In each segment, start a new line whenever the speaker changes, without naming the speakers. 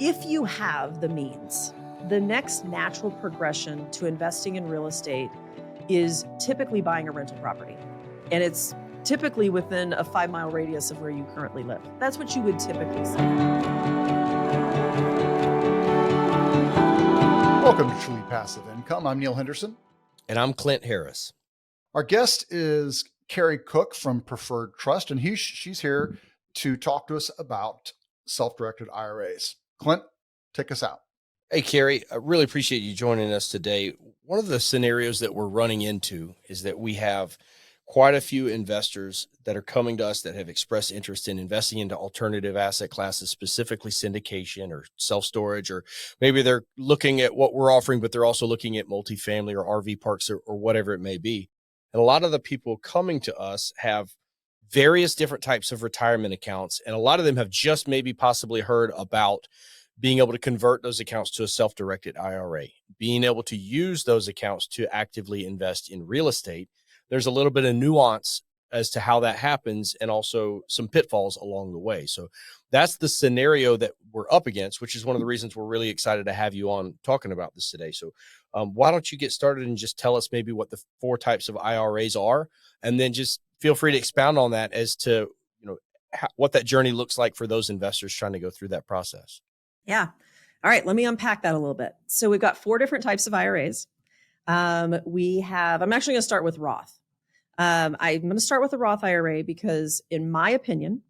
If you have the means, the next natural progression to investing in real estate is typically buying a rental property. And it's typically within a 5-mile radius of where you currently live. That's what you would typically say.
Welcome to Truly Passive Income. I'm Neil Henderson.
And I'm Clint Harris.
Our guest is Carrie Cook from Preferred Trust, and she's here to talk to us about self-directed IRAs. Clint, take us out.
Hey, Carrie, I really appreciate you joining us today. One of the scenarios that we're running into is that we have quite a few investors that are coming to us that have expressed interest in investing into alternative asset classes, specifically syndication or self-storage, or maybe they're looking at what we're offering, but they're also looking at multifamily or RV parks or whatever it may be. And a lot of the people coming to us have various different types of retirement accounts, and a lot of them have just maybe possibly heard about being able to convert those accounts to a self-directed IRA, being able to use those accounts to actively invest in real estate. There's a little bit of nuance as to how that happens and also some pitfalls along the way. So that's the scenario that we're up against, which is one of the reasons we're really excited to have you on talking about this today. So why don't you get started and just tell us maybe what the 4 types of IRAs are, and then just feel free to expound on that as to what that journey looks like for those investors trying to go through that process.
Yeah. All right. Let me unpack that a little bit. So we've got 4 different types of IRAs. I'm actually going to start with Roth. I'm going to start with the Roth IRA because, in my opinion,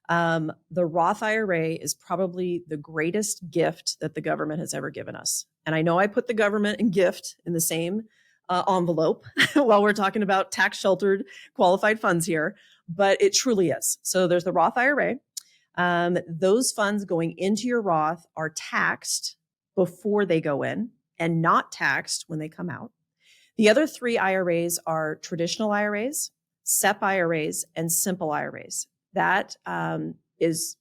the Roth IRA is probably the greatest gift that the government has ever given us. And I know I put the government and gift in the same envelope while we're talking about tax sheltered qualified funds here, but it truly is. So there's the Roth IRA. Those funds going into your Roth are taxed before they go in and not taxed when they come out. The other 3 IRAs are traditional IRAs, SEP IRAs, and simple IRAs. That is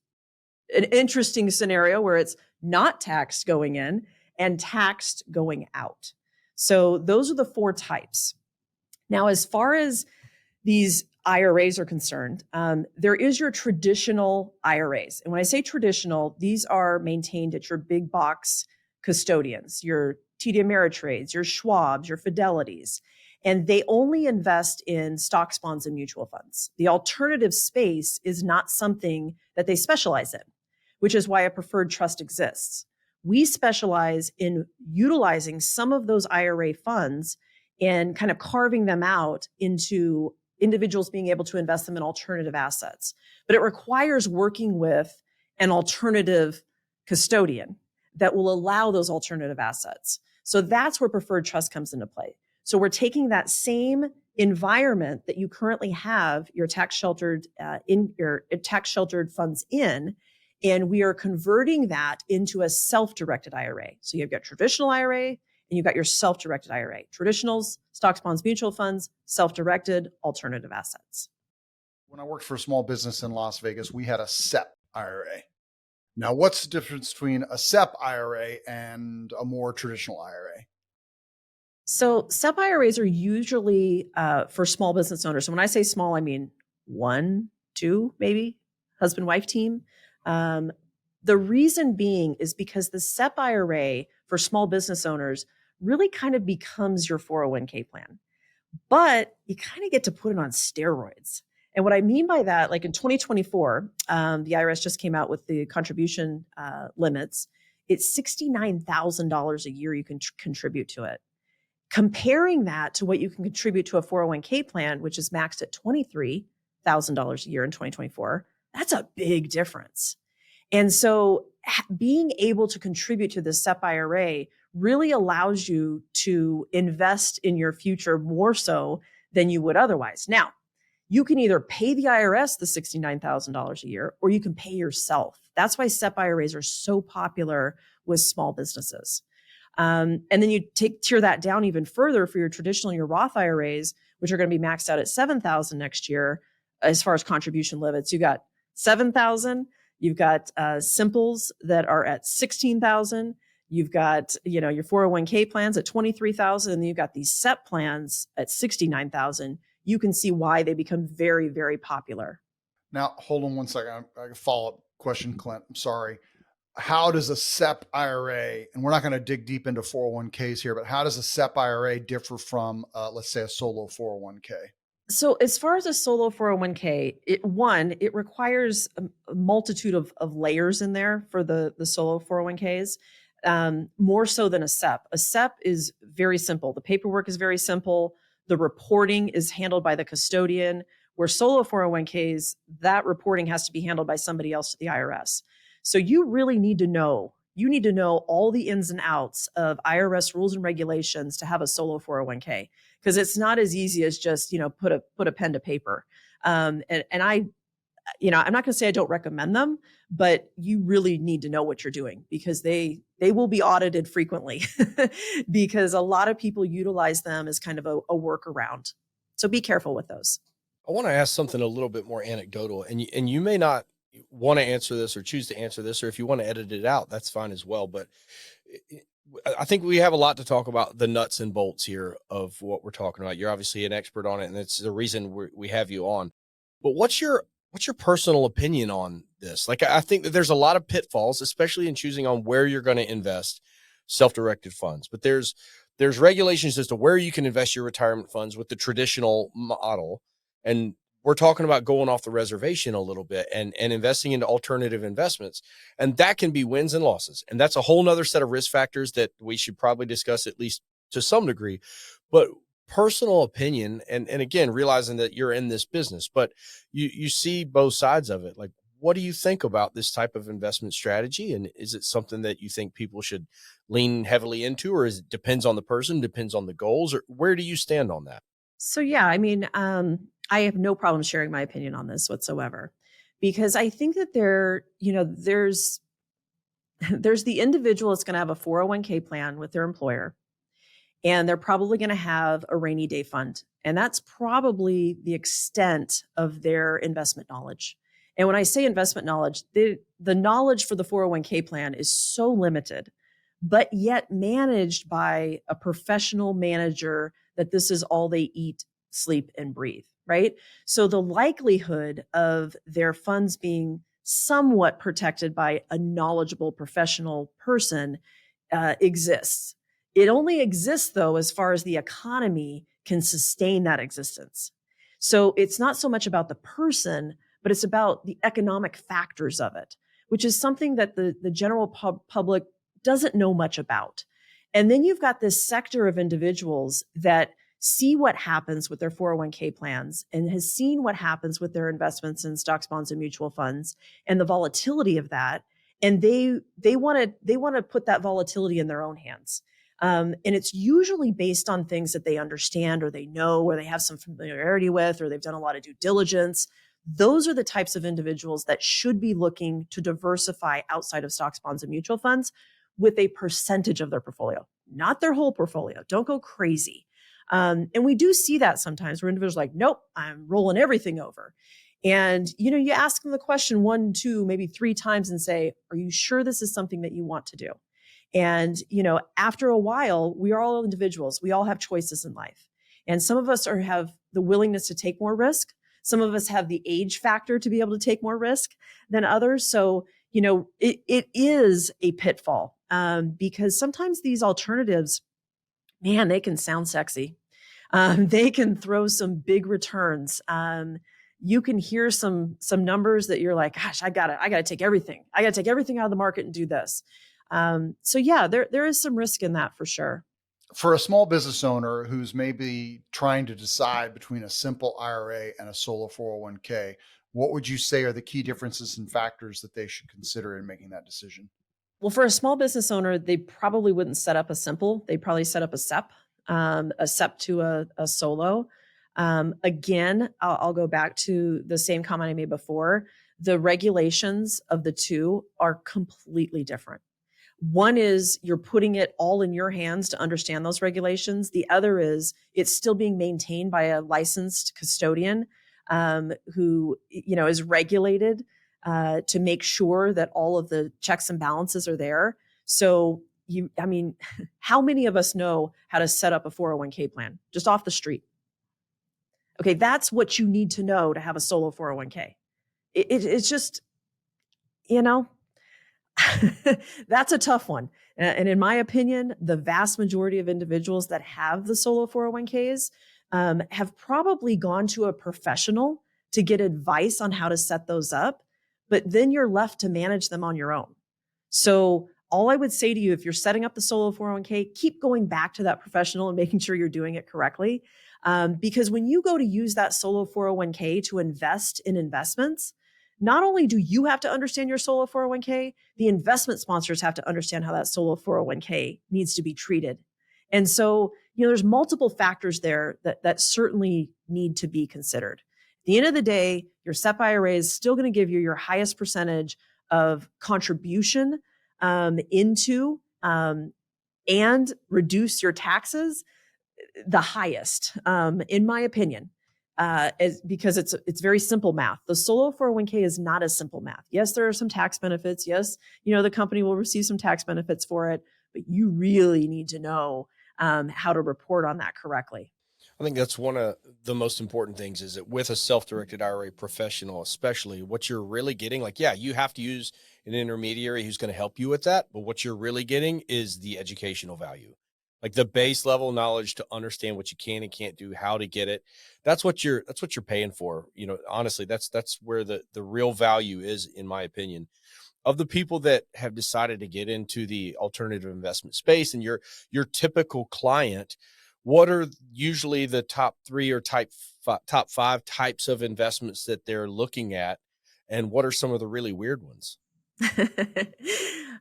an interesting scenario where it's not taxed going in and taxed going out. So those are the 4 types. Now, as far as these IRAs are concerned, there is your traditional IRAs. And when I say traditional, these are maintained at your big box custodians, your TD Ameritrades, your Schwabs, your Fidelities, and they only invest in stocks, bonds, and mutual funds. The alternative space is not something that they specialize in, which is why a preferred trust exists. We specialize in utilizing some of those IRA funds and kind of carving them out into individuals being able to invest them in alternative assets. But it requires working with an alternative custodian that will allow those alternative assets. So that's where preferred trust comes into play. So we're taking that same environment that you currently have your tax sheltered funds in, and we are converting that into a self-directed IRA. So you've got traditional IRA and you've got your self-directed IRA. Traditionals, stocks, bonds, mutual funds, self-directed, alternative assets.
When I worked for a small business in Las Vegas, we had a SEP IRA. Now, what's the difference between a SEP IRA and a more traditional IRA?
So SEP IRAs are usually for small business owners. So when I say small, I mean 1, 2, maybe husband-wife team. The reason being is because the SEP IRA for small business owners really kind of becomes your 401k plan, but you kind of get to put it on steroids. And what I mean by that, like in 2024, the IRS just came out with the contribution limits. It's $69,000 a year you can contribute to it. Comparing that to what you can contribute to a 401k plan, which is maxed at $23,000 a year in 2024, that's a big difference. And so being able to contribute to the SEP IRA really allows you to invest in your future more so than you would otherwise. Now, you can either pay the IRS the $69,000 a year, or you can pay yourself. That's why SEP IRAs are so popular with small businesses. And then you tier that down even further for your traditional, your Roth IRAs, which are going to be maxed out at $7,000 next year. As far as contribution limits, you got $7,000. You've got simples that are at $16,000. You've got, your 401k plans at $23,000, and then you've got these SEP plans at $69,000. You can see why they become very, very popular.
Now, hold on one second. I follow-up question, Clint. I'm sorry. how does a SEP IRA, and we're not going to dig deep into 401ks here, but how does a SEP IRA differ from, let's say, a solo 401k?
So as far as a solo 401k, it requires a multitude of layers in there for the solo 401ks, more so than a SEP. A SEP is very simple. The paperwork is very simple. The reporting is handled by the custodian, where solo 401ks, that reporting has to be handled by somebody else to the IRS. So you really need to know. You need to know all the ins and outs of IRS rules and regulations to have a solo 401k, because it's not as easy as just, put a pen to paper. And I, I'm not going to say I don't recommend them, but you really need to know what you're doing, because they will be audited frequently because a lot of people utilize them as kind of a workaround. So be careful with those.
I want to ask something a little bit more anecdotal, and you may not want to answer this or choose to answer this, or if you want to edit it out, that's fine as well. But I think we have a lot to talk about, the nuts and bolts here of what we're talking about. You're obviously an expert on it, and it's the reason we have you on. But what's your personal opinion on this? Like, I think that there's a lot of pitfalls, especially in choosing on where you're going to invest self-directed funds. But there's regulations as to where you can invest your retirement funds with the traditional model. And we're talking about going off the reservation a little bit and investing into alternative investments. And that can be wins and losses. And that's a whole nother set of risk factors that we should probably discuss, at least to some degree. But personal opinion, and again, realizing that you're in this business, but you see both sides of it. Like, what do you think about this type of investment strategy? And is it something that you think people should lean heavily into, or is it depends on the person, depends on the goals, or where do you stand on that?
So yeah, I mean, I have no problem sharing my opinion on this whatsoever, because I think that there's the individual that's going to have a 401k plan with their employer, and they're probably going to have a rainy day fund. And that's probably the extent of their investment knowledge. And when I say investment knowledge, the knowledge for the 401k plan is so limited, but yet managed by a professional manager that this is all they eat, sleep, and breathe, right? So the likelihood of their funds being somewhat protected by a knowledgeable professional person exists. It only exists, though, as far as the economy can sustain that existence. So it's not so much about the person, but it's about the economic factors of it, which is something that the general public doesn't know much about. And then you've got this sector of individuals that see what happens with their 401k plans and has seen what happens with their investments in stocks, bonds, and mutual funds and the volatility of that. And they want to put that volatility in their own hands. And it's usually based on things that they understand or they know or they have some familiarity with or they've done a lot of due diligence. Those are the types of individuals that should be looking to diversify outside of stocks, bonds, and mutual funds with a percentage of their portfolio, not their whole portfolio. Don't go crazy. And we do see that sometimes where individuals are like, nope, I'm rolling everything over. And, you ask them the question 1, 2, maybe 3 times and say, are you sure this is something that you want to do? And, after a while, we are all individuals. We all have choices in life. And some of us have the willingness to take more risk. Some of us have the age factor to be able to take more risk than others. So, it is a pitfall because sometimes these alternatives, man, they can sound sexy. They can throw some big returns. You can hear some numbers that you're like, gosh, I gotta take everything. I gotta take everything out of the market and do this. So yeah, there is some risk in that for sure.
For a small business owner who's maybe trying to decide between a simple IRA and a solo 401k, what would you say are the key differences and factors that they should consider in making that decision?
Well, for a small business owner, they probably wouldn't set up a simple. They'd probably set up a SEP to a solo. Again, I'll go back to the same comment I made before. The regulations of the two are completely different. One is you're putting it all in your hands to understand those regulations. The other is it's still being maintained by a licensed custodian who is regulated to make sure that all of the checks and balances are there. So how many of us know how to set up a 401k plan just off the street? Okay, that's what you need to know to have a solo 401k. It's just, That's a tough one. And in my opinion, the vast majority of individuals that have the solo 401ks have probably gone to a professional to get advice on how to set those up, but then you're left to manage them on your own. So all I would say to you, if you're setting up the solo 401k, keep going back to that professional and making sure you're doing it correctly. Because when you go to use that solo 401k to invest in investments, not only do you have to understand your solo 401k, the investment sponsors have to understand how that solo 401k needs to be treated. And so, there's multiple factors there that certainly need to be considered. At the end of the day, your SEP IRA is still going to give you your highest percentage of contribution into and reduce your taxes the highest, in my opinion. Because it's very simple math. The solo 401k is not as simple math. Yes, there are some tax benefits. Yes, the company will receive some tax benefits for it, but you really need to know how to report on that correctly.
I think that's one of the most important things is that with a self-directed IRA professional, especially what you're really getting, you have to use an intermediary who's going to help you with that. But what you're really getting is the educational value, like the base level knowledge to understand what you can and can't do, how to get it. That's what you're paying for. Honestly, that's where the real value is, in my opinion. Of the people that have decided to get into the alternative investment space and your typical client, what are usually the top 3 or top 5 types of investments that they're looking at? And what are some of the really weird ones?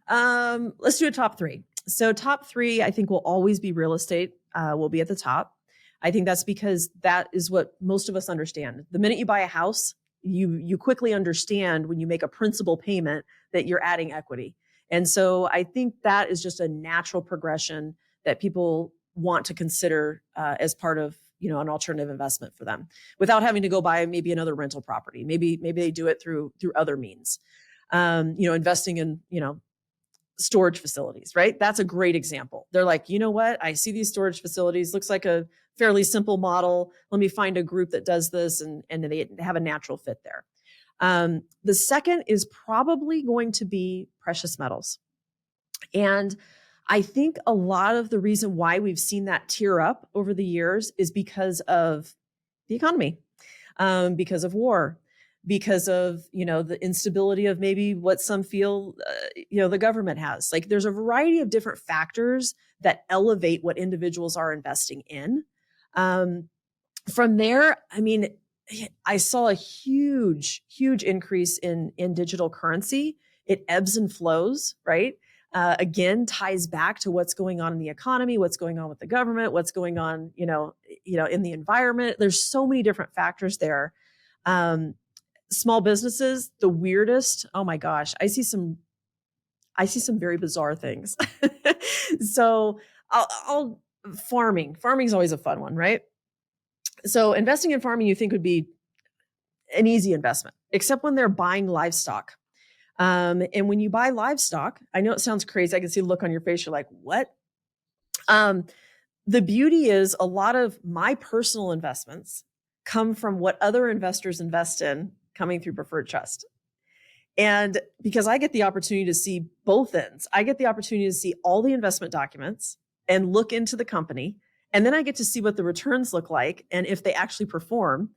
Let's do a top 3. So top 3, I think, will always be real estate, will be at the top. I think that's because that is what most of us understand. The minute you buy a house, you quickly understand when you make a principal payment that you're adding equity. And so I think that is just a natural progression that people want to consider as part of an alternative investment for them, without having to go buy maybe another rental property. Maybe they do it through other means. Investing in storage facilities, right? That's a great example. They're like, you know what? I see these storage facilities, looks like a fairly simple model. Let me find a group that does this, and they have a natural fit there. The second is probably going to be precious metals. And I think a lot of the reason why we've seen that tier up over the years is because of the economy, because of war, because of, the instability of maybe what some feel, the government has. Like, there's a variety of different factors that elevate what individuals are investing in. From there, I saw a huge increase in digital currency. It ebbs and flows, right? Again, ties back to what's going on in the economy, what's going on with the government, what's going on, in the environment. There's so many different factors there. Small businesses, the weirdest. Oh my gosh, I see some very bizarre things. So farming is always a fun one, right? So investing in farming, you think would be an easy investment, except when they're buying livestock. And when you buy livestock, I know it sounds crazy. I can see the look on your face. You're like, what? The beauty is a lot of my personal investments come from what other investors invest in coming through preferred trust. And because I get the opportunity to see both ends, I get the opportunity to see all the investment documents and look into the company. And then I get to see what the returns look like and if they actually perform.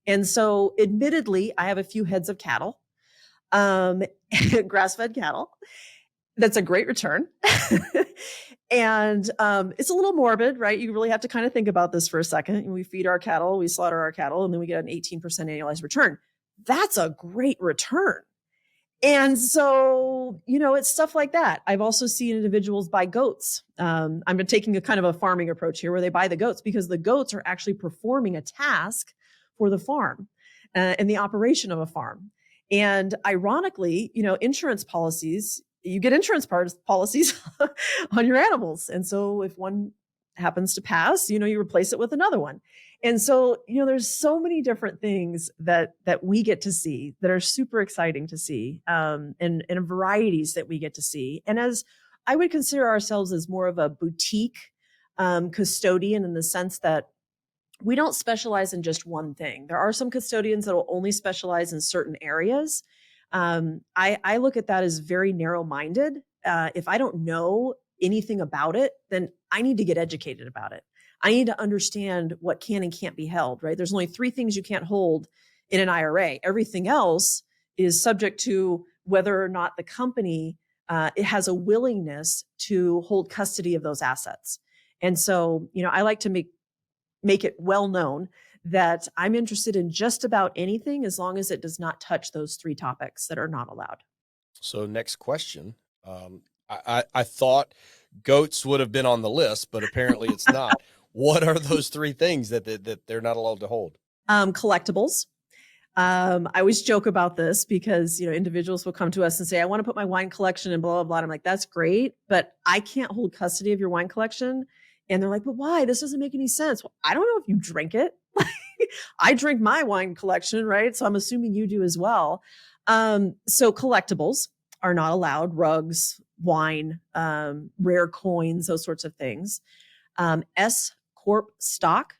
And so admittedly, I have a few heads of cattle, grass-fed cattle. That's a great return. And it's a little morbid, right? You really have to kind of think about this for a second. We feed our cattle, we slaughter our cattle, and then we get an 18% annualized return. That's a great return. And so, it's stuff like that. I've also seen individuals buy goats. I'm taking a kind of a farming approach here where they buy the goats because the goats are actually performing a task for the farm and the operation of a farm. And ironically, insurance policies, you get insurance policies on your animals. And so if one happens to pass, you replace it with another one. And so, there's so many different things that we get to see that are super exciting to see, and varieties that we get to see. And as I would consider ourselves as more of a boutique custodian, in the sense that we don't specialize in just one thing. There are some custodians that will only specialize in certain areas. I look at that as very narrow-minded. If I don't know anything about it, then I need to get educated about it. I need to understand what can and can't be held, right? There's only 3 things you can't hold in an IRA. Everything else is subject to whether or not the company it has a willingness to hold custody of those assets. And so, I like to make it well known that I'm interested in just about anything as long as it does not touch those 3 topics that are not allowed.
So next question. I thought goats would have been on the list, but apparently it's not. What are those 3 things that they're not allowed to hold?
Collectibles. I always joke about this because, individuals will come to us and say, I want to put my wine collection in blah, blah, blah. And I'm like, that's great, but I can't hold custody of your wine collection. And they're like, but why? This doesn't make any sense. Well, I don't know if you drink it. I drink my wine collection, right? So I'm assuming you do as well. So collectibles are not allowed: rugs, wine, rare coins, those sorts of things. S Corp stock,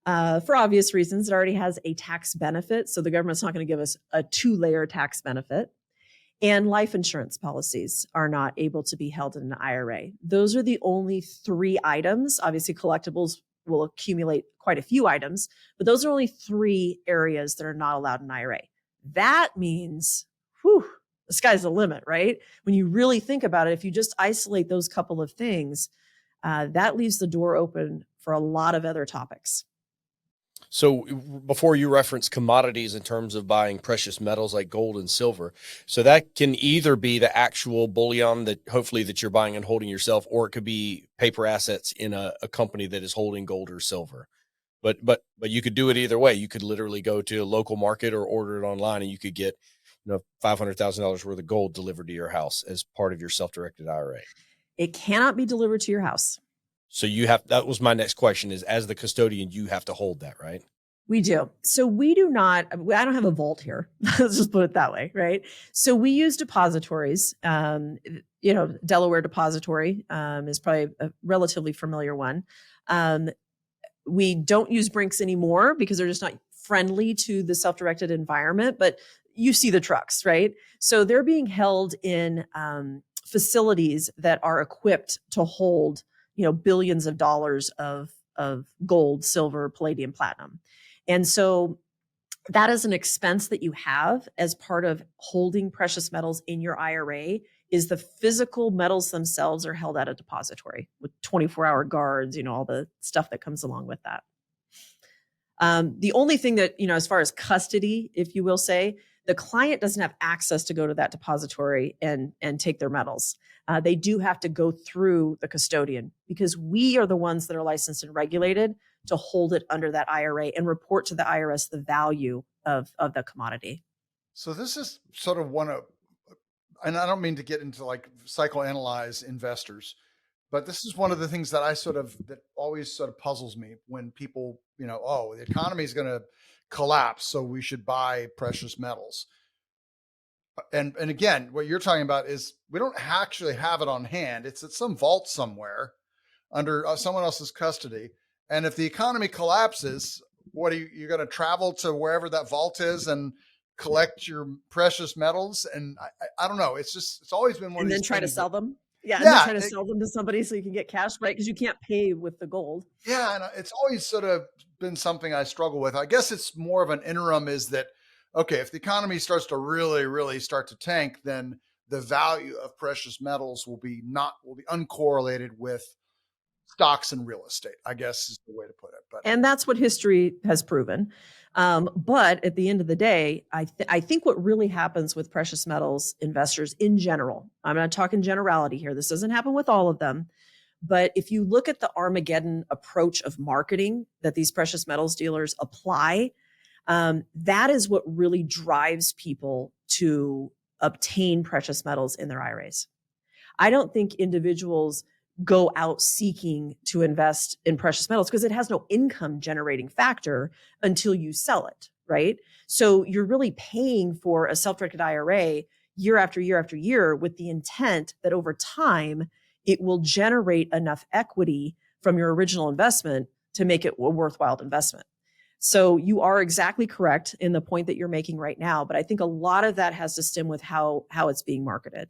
for obvious reasons, it already has a tax benefit. So the government's not going to give us a 2-layer tax benefit. And life insurance policies are not able to be held in an IRA. Those are the only 3 items. Obviously, collectibles will accumulate quite a few items, but those are only 3 areas that are not allowed in IRA. That means, the sky's the limit, right? When you really think about it, if you just isolate those couple of things, that leaves the door open for a lot of other topics.
So before you reference commodities in terms of buying precious metals like gold and silver, so that can either be the actual bullion that hopefully that you're buying and holding yourself, or it could be paper assets in a company that is holding gold or silver. But you could do it either way. You could literally go to a local market or order it online, and you could get $500,000 worth of gold delivered to your house as part of your self-directed IRA.
It cannot be delivered to your house.
So that was my next question, is as the custodian, you have to hold that, right?
We do. So we do not, I don't have a vault here. Let's just put it that way, right? So we use depositories. Delaware Depository is probably a relatively familiar one. We don't use Brinks anymore because they're just not friendly to the self-directed environment, but you see the trucks, right? So they're being held in facilities that are equipped to hold billions of dollars of gold, silver, palladium, platinum. And so that is an expense that you have as part of holding precious metals in your IRA. Is the physical metals themselves are held at a depository with 24-hour guards, all the stuff that comes along with that. The only thing that, as far as custody, if you will say, the client doesn't have access to go to that depository and take their metals. They do have to go through the custodian because we are the ones that are licensed and regulated to hold it under that IRA and report to the IRS the value of the commodity.
So this is sort of and I don't mean to get into like psychoanalyze investors, but this is one of the things that that always sort of puzzles me when people, the economy is going to collapse, so we should buy precious metals. And again, what you're talking about is we don't actually have it on hand. It's at some vault somewhere under someone else's custody. And if the economy collapses, what are you're going to travel to wherever that vault is and collect your precious metals? And I don't know. It's always been one of these.
And then try to sell them. Yeah.
And
then try to sell them to somebody so you can get cash, right? Because you can't pay with the gold.
Yeah. And it's always sort of been something I struggle with. I guess it's more of an interim, is that, okay, if the economy starts to really, really start to tank, then the value of precious metals will be uncorrelated with stocks and real estate, I guess is the way to put it.
And that's what history has proven. But at the end of the day, I think what really happens with precious metals investors in general, I'm not talking generality here. This doesn't happen with all of them. But if you look at the Armageddon approach of marketing that these precious metals dealers apply, that is what really drives people to obtain precious metals in their IRAs. I don't think individuals go out seeking to invest in precious metals because it has no income generating factor until you sell it, right? So you're really paying for a self-directed IRA year after year after year with the intent that over time, it will generate enough equity from your original investment to make it a worthwhile investment. So you are exactly correct in the point that you're making right now. But I think a lot of that has to stem with how it's being marketed.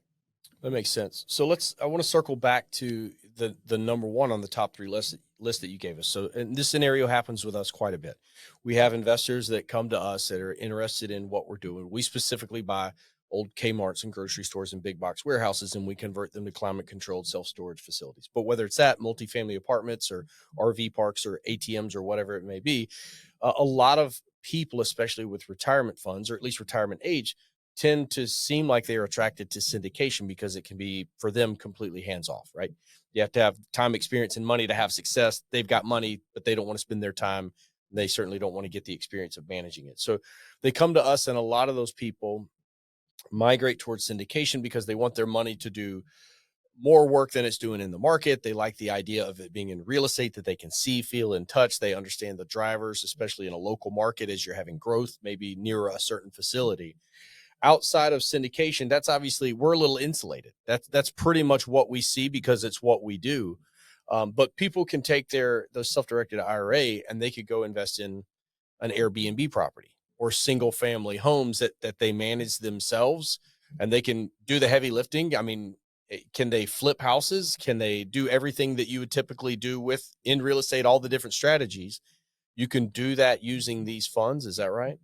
That makes sense. So I want to circle back to the number one on the top three list that you gave us. So, and this scenario happens with us quite a bit. We have investors that come to us that are interested in what we're doing. We specifically buy old Kmarts and grocery stores and big box warehouses, and we convert them to climate controlled self-storage facilities. But whether it's that, multifamily apartments or RV parks or ATMs or whatever it may be, a lot of people, especially with retirement funds, or at least retirement age, tend to seem like they are attracted to syndication because it can be, for them, completely hands-off, right? You have to have time, experience, and money to have success. They've got money, but they don't want to spend their time. They certainly don't want to get the experience of managing it. So they come to us, and a lot of those people migrate towards syndication because they want their money to do more work than it's doing in the market. They like the idea of it being in real estate that they can see, feel, and touch. They understand the drivers, especially in a local market as you're having growth, maybe near a certain facility. Outside of syndication, that's obviously, we're a little insulated. That's pretty much what we see because it's what we do. But people can take those self-directed IRA and they could go invest in an Airbnb property or single family homes that they manage themselves, and they can do the heavy lifting. I mean, can they flip houses? Can they do everything that you would typically do in real estate, all the different strategies? You can do that using these funds. Is that right?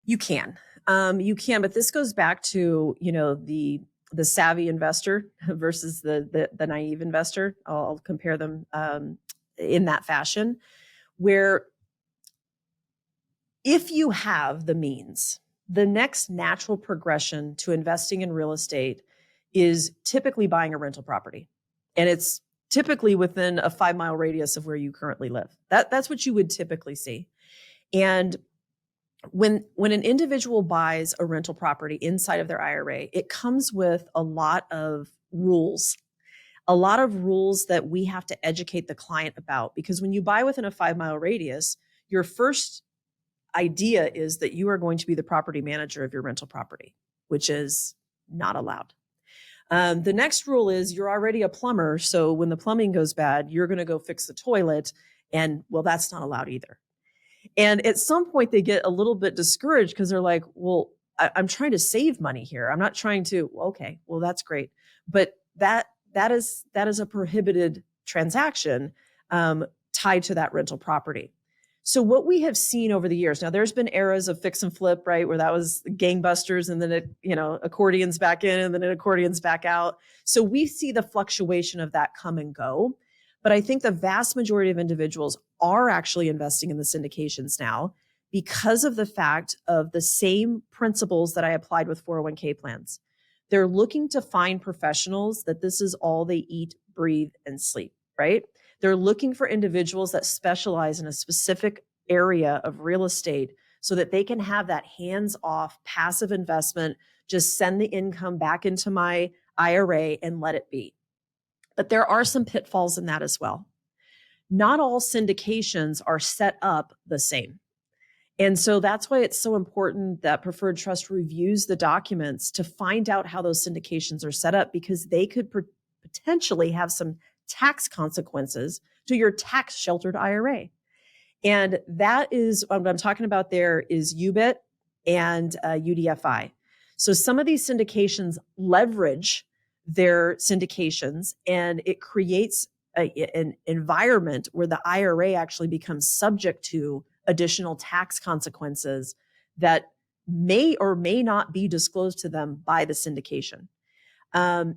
You can, but this goes back to, the savvy investor versus the naive investor. I'll compare them in that fashion, where if you have the means, the next natural progression to investing in real estate is typically buying a rental property. And it's typically within a 5-mile radius of where you currently live. That's what you would typically see. And when an individual buys a rental property inside of their IRA, it comes with a lot of rules that we have to educate the client about. Because when you buy within a 5-mile radius, your first idea is that you are going to be the property manager of your rental property, which is not allowed. The next rule is you're already a plumber. So when the plumbing goes bad, you're going to go fix the toilet. And well, that's not allowed either. And at some point they get a little bit discouraged because they're like, well, I'm trying to save money here. I'm not trying to, okay, well, that's great. But that is a prohibited transaction tied to that rental property. So what we have seen over the years, now there's been eras of fix and flip, right? Where that was gangbusters and then accordions back in and then it accordions back out. So we see the fluctuation of that come and go. But I think the vast majority of individuals are actually investing in the syndications now because of the fact of the same principles that I applied with 401k plans. They're looking to find professionals that this is all they eat, breathe, and sleep, right? They're looking for individuals that specialize in a specific area of real estate so that they can have that hands-off passive investment, just send the income back into my IRA and let it be. But there are some pitfalls in that as well. Not all syndications are set up the same. And so that's why it's so important that Preferred Trust reviews the documents to find out how those syndications are set up, because they could potentially have some tax consequences to your tax sheltered IRA. And that is what I'm talking about there is UBIT and UDFI. So some of these syndications leverage their syndications, and it creates an environment where the IRA actually becomes subject to additional tax consequences that may or may not be disclosed to them by the syndication.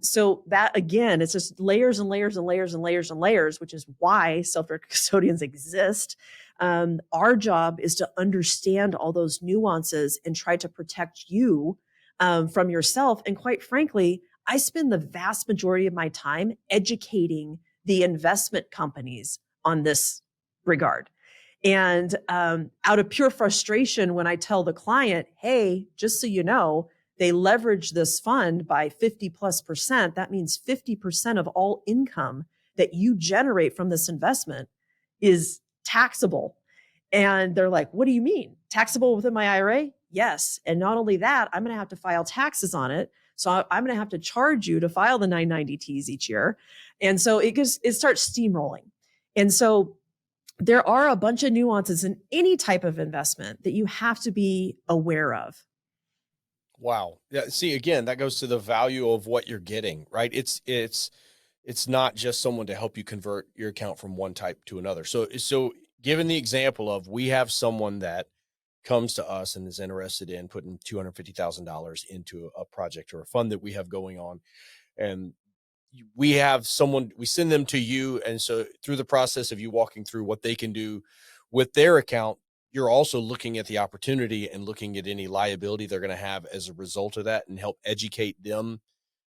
So that, again, it's just layers and layers and layers and layers and layers, which is why self-directed custodians exist. Our job is to understand all those nuances and try to protect you from yourself. And quite frankly, I spend the vast majority of my time educating the investment companies on this regard. And out of pure frustration, when I tell the client, hey, just so you know, they leverage this fund by 50+%. That means 50% of all income that you generate from this investment is taxable. And they're like, what do you mean? Taxable within my IRA? Yes. And not only that, I'm going to have to file taxes on it. So I'm going to have to charge you to file the 990Ts each year. And so it starts steamrolling. And so there are a bunch of nuances in any type of investment that you have to be aware of.
Wow. Yeah. See, again, that goes to the value of what you're getting, right? It's not just someone to help you convert your account from one type to another. So given the example of, we have someone that comes to us and is interested in putting $250,000 into a project or a fund that we have going on, and we have someone, we send them to you. And so through the process of you walking through what they can do with their account, you're also looking at the opportunity and looking at any liability they're going to have as a result of that, and help educate them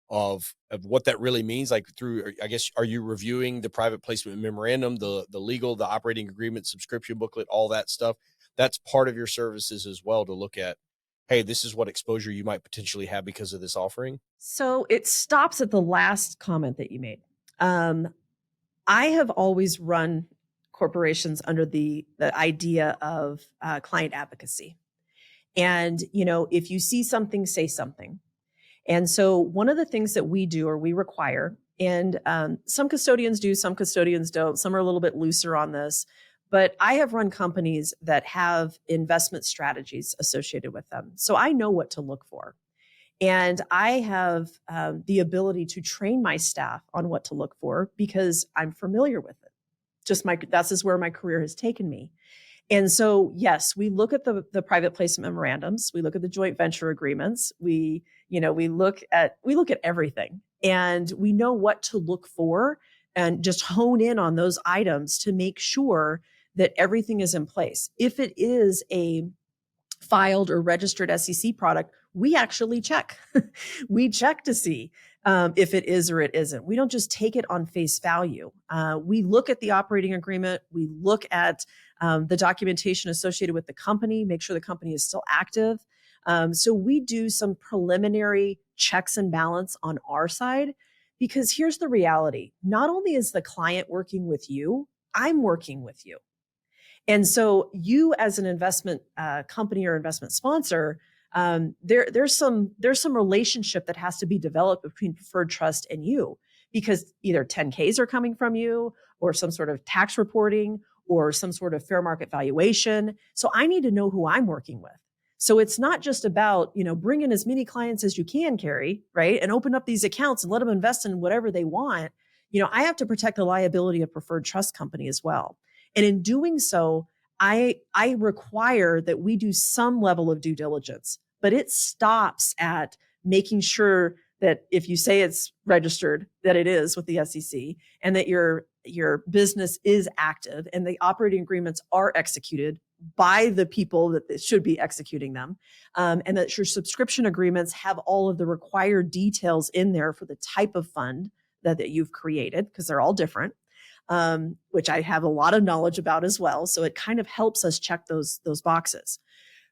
of what that really means. Like through, I guess, are you reviewing the private placement memorandum, the legal, the operating agreement, subscription booklet, all that stuff? That's part of your services as well, to look at, hey, this is what exposure you might potentially have because of this offering.
So it stops at the last comment that you made. I have always run corporations under the idea of client advocacy. And, if you see something, say something. And so one of the things that we do, or we require, and some custodians do, some custodians don't, some are a little bit looser on this, but I have run companies that have investment strategies associated with them. So I know what to look for. And I have the ability to train my staff on what to look for because I'm familiar with it. That's just where my career has taken me. And so, yes, we look at the private placement memorandums. We look at the joint venture agreements. We look at everything, and we know what to look for, and just hone in on those items to make sure that everything is in place. If it is a filed or registered SEC product, we actually check. We check to see if it is or it isn't. We don't just take it on face value. We look at the operating agreement. We look at the documentation associated with the company, make sure the company is still active. So we do some preliminary checks and balance on our side, because here's the reality. Not only is the client working with you, I'm working with you. And so you, as an investment company or investment sponsor, there's some relationship that has to be developed between preferred trust and you, because either 10Ks are coming from you, or some sort of tax reporting, or some sort of fair market valuation. So I need to know who I'm working with. So it's not just about, bring in as many clients as you can, Carrie, right? And open up these accounts and let them invest in whatever they want. I have to protect the liability of preferred trust company as well. And in doing so, I require that we do some level of due diligence, but it stops at making sure that if you say it's registered, that it is with the SEC, and that your business is active and the operating agreements are executed by the people that should be executing them, and that your subscription agreements have all of the required details in there for the type of fund that you've created, because they're all different. Which I have a lot of knowledge about as well. So it kind of helps us check those boxes.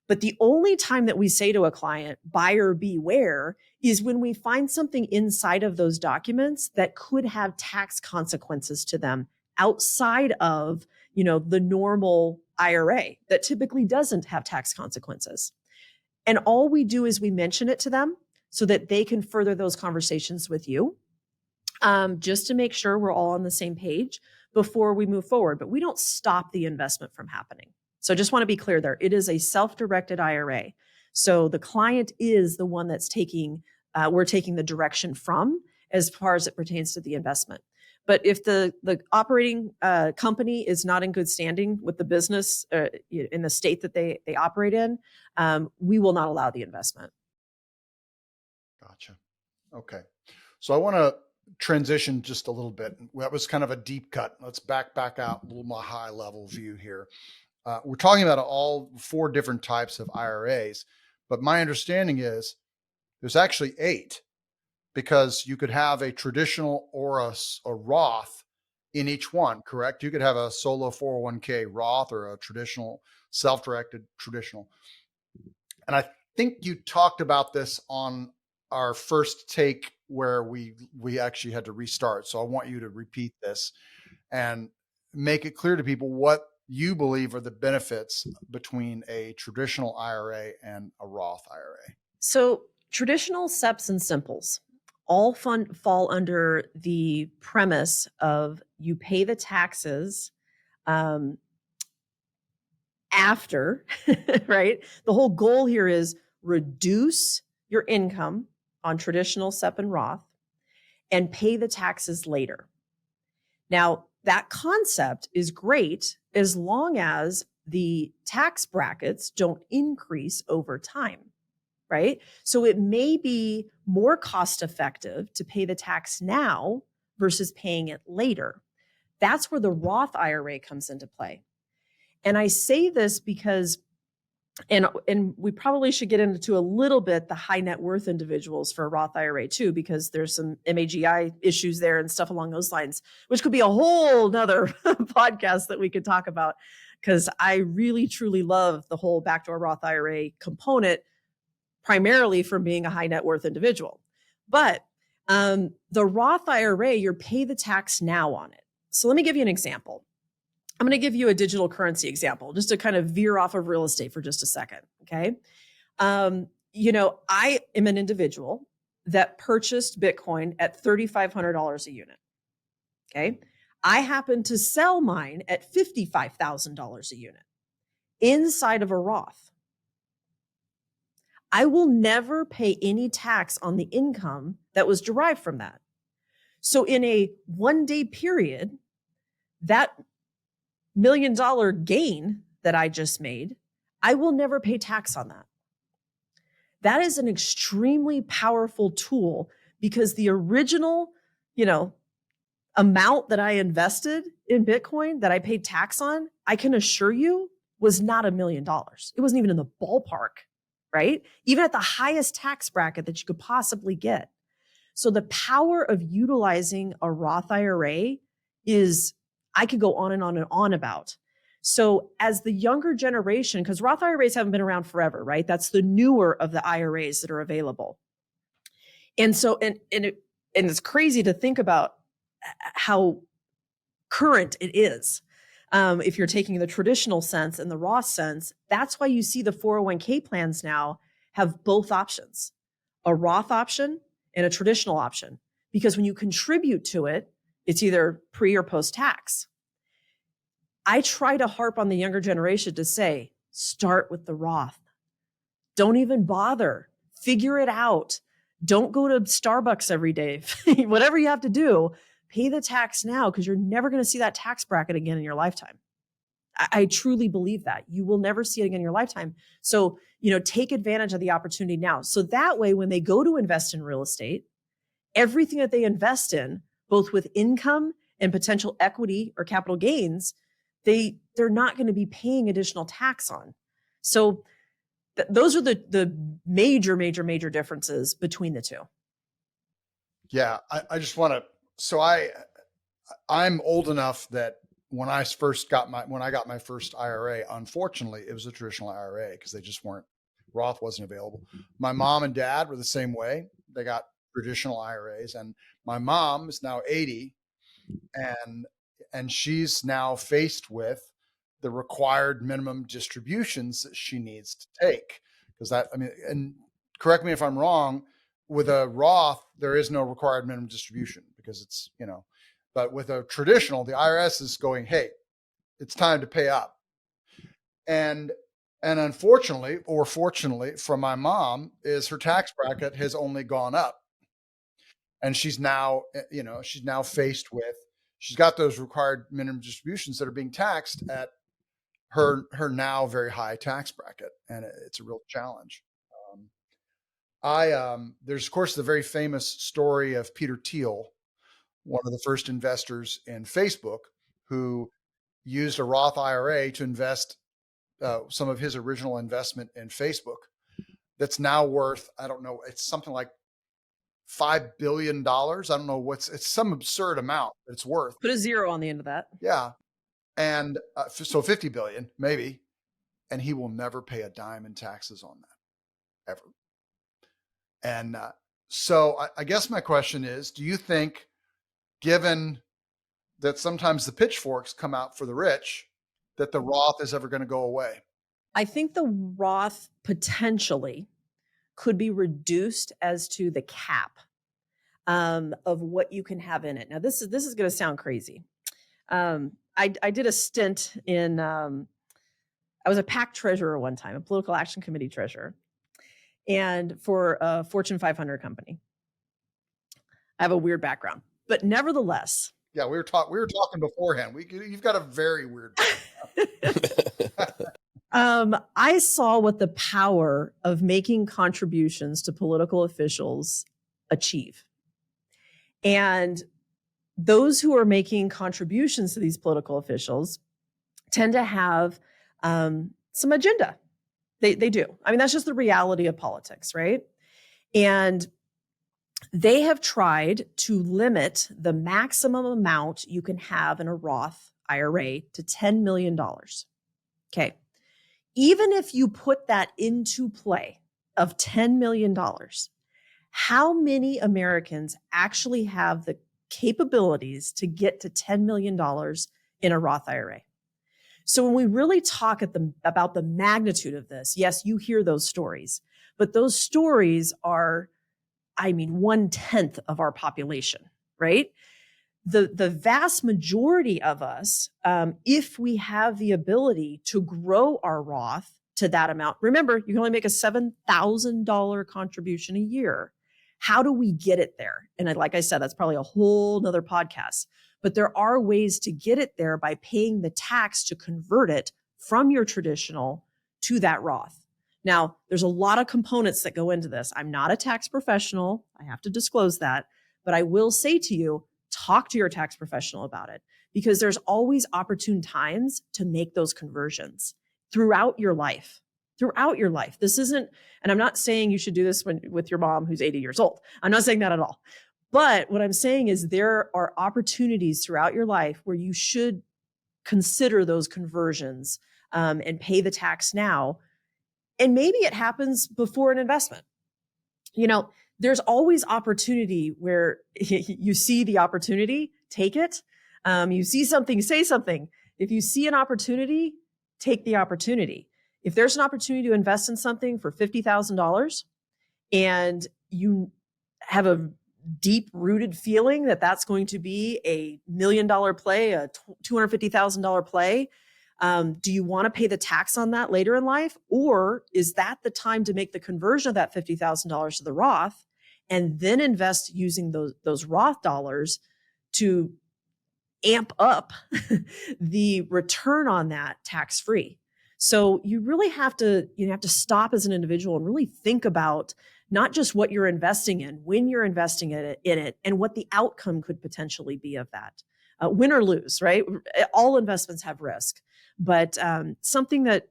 But the only time that we say to a client, buyer beware, is when we find something inside of those documents that could have tax consequences to them outside of, the normal IRA that typically doesn't have tax consequences. And all we do is we mention it to them so that they can further those conversations with you. Just to make sure we're all on the same page before we move forward. But we don't stop the investment from happening. So I just want to be clear there. It is a self-directed IRA. So the client is the one that's we're taking the direction from as far as it pertains to the investment. But if the operating company is not in good standing with the business in the state that they operate in, we will not allow the investment.
Gotcha. Okay. So I want to transition just a little bit. That was kind of a deep cut. Let's back out a little more high level view here. We're talking about all 4 different types of IRAs, but my understanding is there's actually 8, because you could have a traditional or a Roth in each one, correct? You could have a solo 401k Roth or a traditional self-directed traditional. And I think you talked about this on our first take where we actually had to restart. So I want you to repeat this and make it clear to people what you believe are the benefits between a traditional IRA and a Roth IRA.
So traditional SEPs and simples all fall under the premise of you pay the taxes after, right? The whole goal here is reduce your income on traditional SEP and Roth and pay the taxes later. Now, that concept is great as long as the tax brackets don't increase over time, right? So it may be more cost effective to pay the tax now versus paying it later. That's where the Roth IRA comes into play. And I say this because, and we probably should get into a little bit the high net worth individuals for a Roth IRA too, because there's some MAGI issues there and stuff along those lines, which could be a whole nother podcast that we could talk about, because I really, truly love the whole backdoor Roth IRA component, primarily from being a high net worth individual. But the Roth IRA, you're pay the tax now on it. So let me give you an example. I'm going to give you a digital currency example just to kind of veer off of real estate for just a second. Okay. I am an individual that purchased Bitcoin at $3,500 a unit. Okay. I happen to sell mine at $55,000 a unit inside of a Roth. I will never pay any tax on the income that was derived from that. So in a 1-day period, that $1 million gain that I just made, I will never pay tax on that. That is an extremely powerful tool, because the original, amount that I invested in Bitcoin that I paid tax on, I can assure you was not $1 million. It wasn't even in the ballpark, right? Even at the highest tax bracket that you could possibly get. So the power of utilizing a Roth IRA is, I could go on and on and on about. So as the younger generation, because Roth IRAs haven't been around forever, right? That's the newer of the IRAs that are available. And so, and it's crazy to think about how current it is. If you're taking the traditional sense and the Roth sense, that's why you see the 401k plans now have both options, a Roth option and a traditional option, because when you contribute to it, it's either pre or post tax. I try to harp on the younger generation to say, start with the Roth. Don't even bother. Figure it out. Don't go to Starbucks every day. Whatever you have to do, pay the tax now, because you're never going to see that tax bracket again in your lifetime. I truly believe that. You will never see it again in your lifetime. So, take advantage of the opportunity now. So that way, when they go to invest in real estate, everything that they invest in, both with income and potential equity or capital gains, they're not going to be paying additional tax on. So those are the major differences between the two.
Yeah, I just want to. So I'm old enough that when I got my first IRA, unfortunately, it was a traditional IRA because they just weren't. Roth wasn't available. My mom and dad were the same way. They got traditional IRAs, and my mom is now 80, and she's now faced with the required minimum distributions that she needs to take. Because and correct me if I'm wrong, with a Roth, there is no required minimum distribution because it's, but with a traditional, the IRS is going, hey, it's time to pay up. And unfortunately, or fortunately for my mom, is her tax bracket has only gone up. And she's now faced with, she's got those required minimum distributions that are being taxed at her now very high tax bracket. And it's a real challenge. There's of course the very famous story of Peter Thiel, one of the first investors in Facebook, who used a Roth IRA to invest some of his original investment in Facebook. That's now worth, I don't know, it's something like $5 billion. I don't know it's some absurd amount that it's worth.
Put a zero on the end of that.
Yeah. And so 50 billion, maybe. And he will never pay a dime in taxes on that, ever. And so I guess my question is, do you think, given that sometimes the pitchforks come out for the rich, that the Roth is ever going to go away?
I think the Roth potentially could be reduced as to the cap of what you can have in it. Now, this is going to sound crazy. I did a stint in I was a PAC treasurer one time, a political action committee treasurer, and for a Fortune 500 company. I have a weird background, but nevertheless.
Yeah, we were talking beforehand. You've got a very weird background.
I saw what the power of making contributions to political officials achieve. And those who are making contributions to these political officials tend to have some agenda. They do. I mean, that's just the reality of politics, right? And they have tried to limit the maximum amount you can have in a Roth IRA to $10 million. Okay. Even if you put that into play of $10 million, how many Americans actually have the capabilities to get to $10 million in a Roth IRA? So when we really talk about the magnitude of this, yes, you hear those stories, but those stories are, 1/10 of our population, right? The vast majority of us, if we have the ability to grow our Roth to that amount, remember, you can only make a $7,000 contribution a year. How do we get it there? And like I said, that's probably a whole nother podcast, but there are ways to get it there by paying the tax to convert it from your traditional to that Roth. Now, there's a lot of components that go into this. I'm not a tax professional. I have to disclose that, but I will say to you, talk to your tax professional about it, because there's always opportune times to make those conversions throughout your life. This isn't, and I'm not saying you should do this with your mom who's 80 years old. I'm not saying that at all. But what I'm saying is there are opportunities throughout your life where you should consider those conversions and pay the tax now. And maybe it happens before an investment. There's always opportunity where you see the opportunity, take it. You see something, say something. If you see an opportunity, take the opportunity. If there's an opportunity to invest in something for $50,000 and you have a deep rooted feeling that that's going to be a $1 million play, a $250,000 play, do you want to pay the tax on that later in life? Or is that the time to make the conversion of that $50,000 to the Roth and then invest using those Roth dollars to amp up the return on that tax-free? So you really have to stop as an individual and really think about not just what you're investing in, when you're investing in it, and what the outcome could potentially be of that. Win or lose, right? All investments have risk, but something that,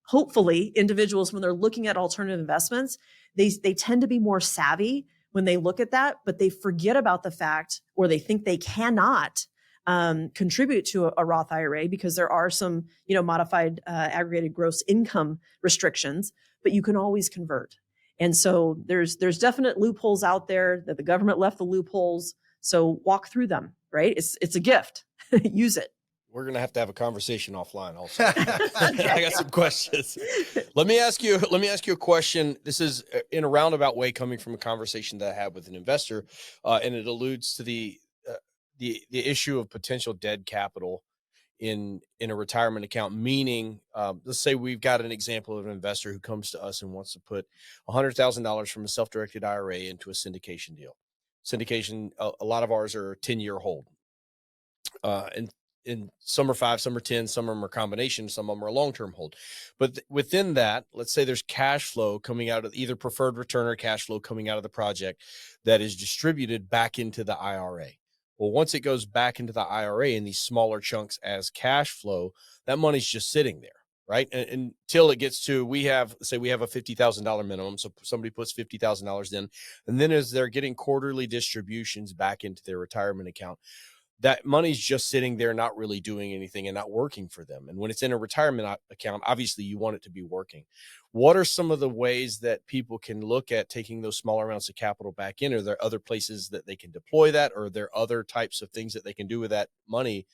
hopefully individuals, when they're looking at alternative investments, they tend to be more savvy when they look at that, but they forget about the fact, or they think they cannot contribute to a Roth IRA because there are some, modified aggregated gross income restrictions, but you can always convert. And so there's definite loopholes out there that the government left the loopholes. So walk through them, right? It's a gift. Use it.
We're going to have a conversation offline also. I got some questions. Let me ask you a question. This is in a roundabout way coming from a conversation that I had with an investor, and it alludes to the issue of potential dead capital in a retirement account, meaning, let's say we've got an example of an investor who comes to us and wants to put $100,000 from a self-directed IRA into a syndication deal. Syndication, a lot of ours are 10-year hold. And some are 5, some are 10, some of them are combination, some of them are long-term hold. But within that, let's say there's cash flow coming out of either preferred return or cash flow coming out of the project that is distributed back into the IRA. Well, once it goes back into the IRA in these smaller chunks as cash flow, that money's just sitting there, right? And until it gets to, we have a $50,000 minimum. So somebody puts $50,000 in, and then as they're getting quarterly distributions back into their retirement account, that money's just sitting there, not really doing anything and not working for them. And when it's in a retirement account, obviously you want it to be working. What are some of the ways that people can look at taking those smaller amounts of capital back in? Are there other places that they can deploy that? Or are there other types of things that they can do with that money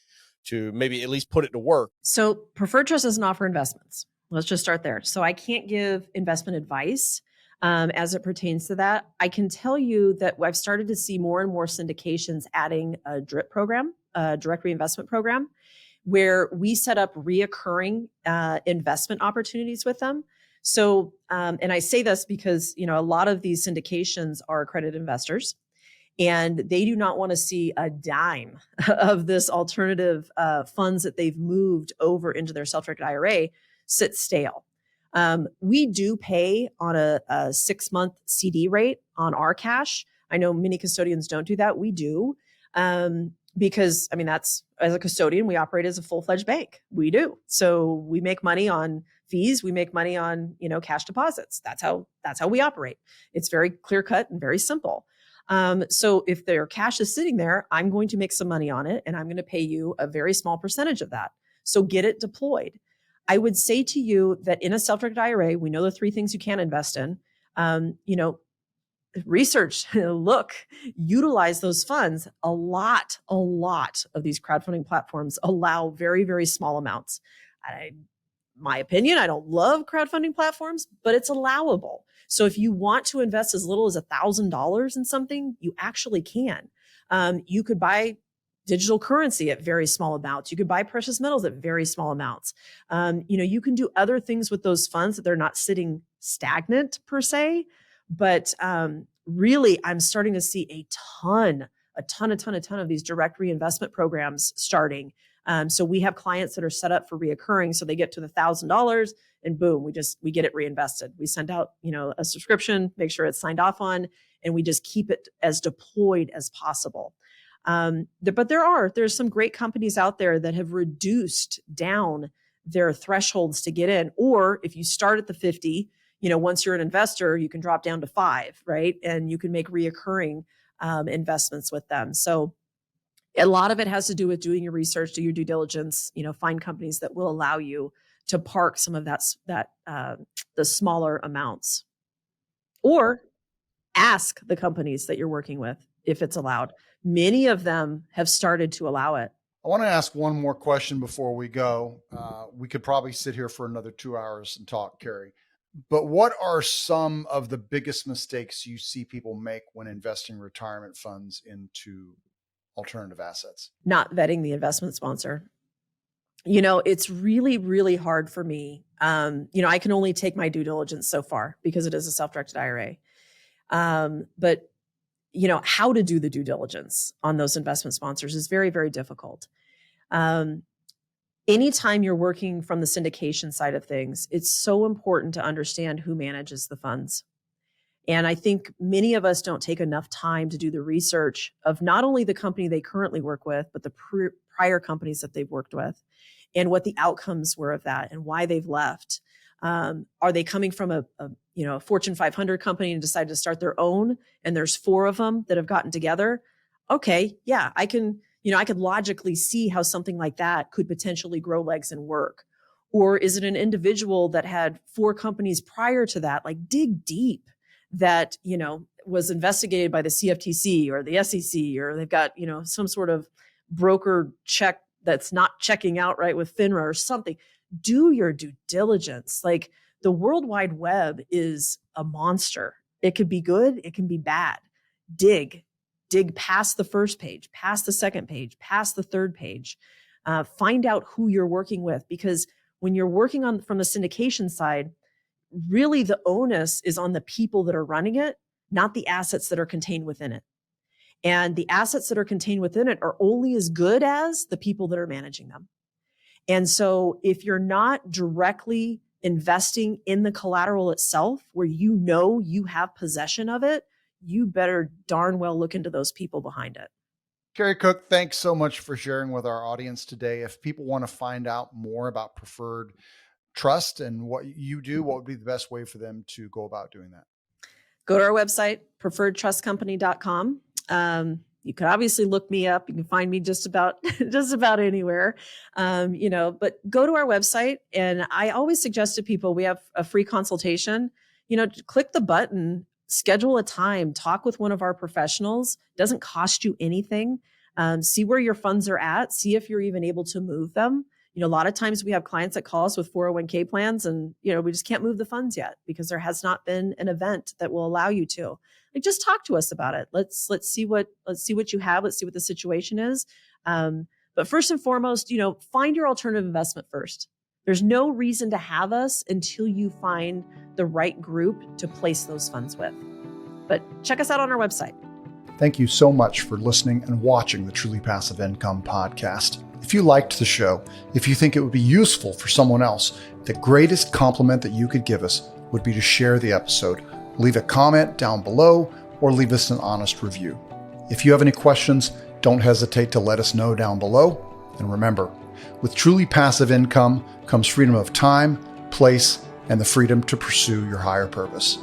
to maybe at least put it to work?
So Preferred Trust doesn't offer investments. Let's just start there. So I can't give investment advice as it pertains to that. I can tell you that I've started to see more and more syndications adding a DRIP program, a direct reinvestment program, where we set up reoccurring investment opportunities with them. So, and I say this because, a lot of these syndications are accredited investors, and they do not want to see a dime of this alternative funds that they've moved over into their self-directed IRA sit stale. We do pay on a 6-month CD rate on our cash. I know many custodians don't do that. We do. Because that's, as a custodian, we operate as a full-fledged bank. We do. So we make money on fees. We make money on, cash deposits. That's how we operate. It's very clear cut and very simple. So if their cash is sitting there, I'm going to make some money on it, and I'm going to pay you a very small percentage of that. So get it deployed. I would say to you that in a self-directed IRA, we know the 3 things you can invest in. Research, look, utilize those funds. A lot of these crowdfunding platforms allow very, very small amounts. My opinion, I don't love crowdfunding platforms, but it's allowable. So if you want to invest as little as $1,000 in something, you actually can. You could buy digital currency at very small amounts. You could buy precious metals at very small amounts. You can do other things with those funds that they're not sitting stagnant per se. But really, I'm starting to see a ton of these direct reinvestment programs starting. So we have clients that are set up for reoccurring. So they get to the $1,000 and boom, we get it reinvested. We send out, a subscription, make sure it's signed off on, and we just keep it as deployed as possible. But there's some great companies out there that have reduced down their thresholds to get in. Or if you start at the 50, once you're an investor, you can drop down to 5, right? And you can make reoccurring investments with them. So a lot of it has to do with doing your research, do your due diligence, find companies that will allow you to park some of the smaller amounts, or ask the companies that you're working with if it's allowed. Many of them have started to allow it.
I want to ask one more question before we go. We could probably sit here for another 2 hours and talk, Carrie. But what are some of the biggest mistakes you see people make when investing retirement funds into alternative assets?
Not vetting the investment sponsor. It's really, really hard for me. I can only take my due diligence so far because it is a self-directed IRA. But how to do the due diligence on those investment sponsors is very, very difficult. Anytime you're working from the syndication side of things, it's so important to understand who manages the funds. And I think many of us don't take enough time to do the research of not only the company they currently work with, but the prior companies that they've worked with and what the outcomes were of that and why they've left. Are they coming from a Fortune 500 company and decided to start their own, and there's 4 of them that have gotten together? Okay, yeah, I could logically see how something like that could potentially grow legs and work. Or is it an individual that had 4 companies prior to that, like dig deep, that, was investigated by the CFTC or the SEC, or they've got, some sort of broker check that's not checking out right with FINRA or something. Do your due diligence. Like, the World Wide Web is a monster. It could be good. It can be bad. Dig past the first page, past the second page, past the third page. Find out who you're working with, because when you're working from the syndication side, really the onus is on the people that are running it, not the assets that are contained within it. And the assets that are contained within it are only as good as the people that are managing them. And so if you're not directly investing in the collateral itself, where you have possession of it, you better darn well look into those people behind it.
Carrie Cook, thanks so much for sharing with our audience today. If people want to find out more about Preferred Trust and what you do, what would be the best way for them to go about doing that?
Go to our website, preferredtrustcompany.com. You could obviously look me up. You can find me just about anywhere, but go to our website. And I always suggest to people, we have a free consultation, click the button, schedule a time, talk with one of our professionals. It doesn't cost you anything. See where your funds are at, see if you're even able to move them. A lot of times we have clients that call us with 401k plans, and, we just can't move the funds yet because there has not been an event that will allow you to. Like, just talk to us about it. Let's see what you have. Let's see what the situation is. But first and foremost, find your alternative investment first. There's no reason to have us until you find the right group to place those funds with. But check us out on our website.
Thank you so much for listening and watching the Truly Passive Income podcast. If you liked the show, if you think it would be useful for someone else, the greatest compliment that you could give us would be to share the episode, leave a comment down below, or leave us an honest review. If you have any questions, don't hesitate to let us know down below. And remember, with truly passive income comes freedom of time, place, and the freedom to pursue your higher purpose.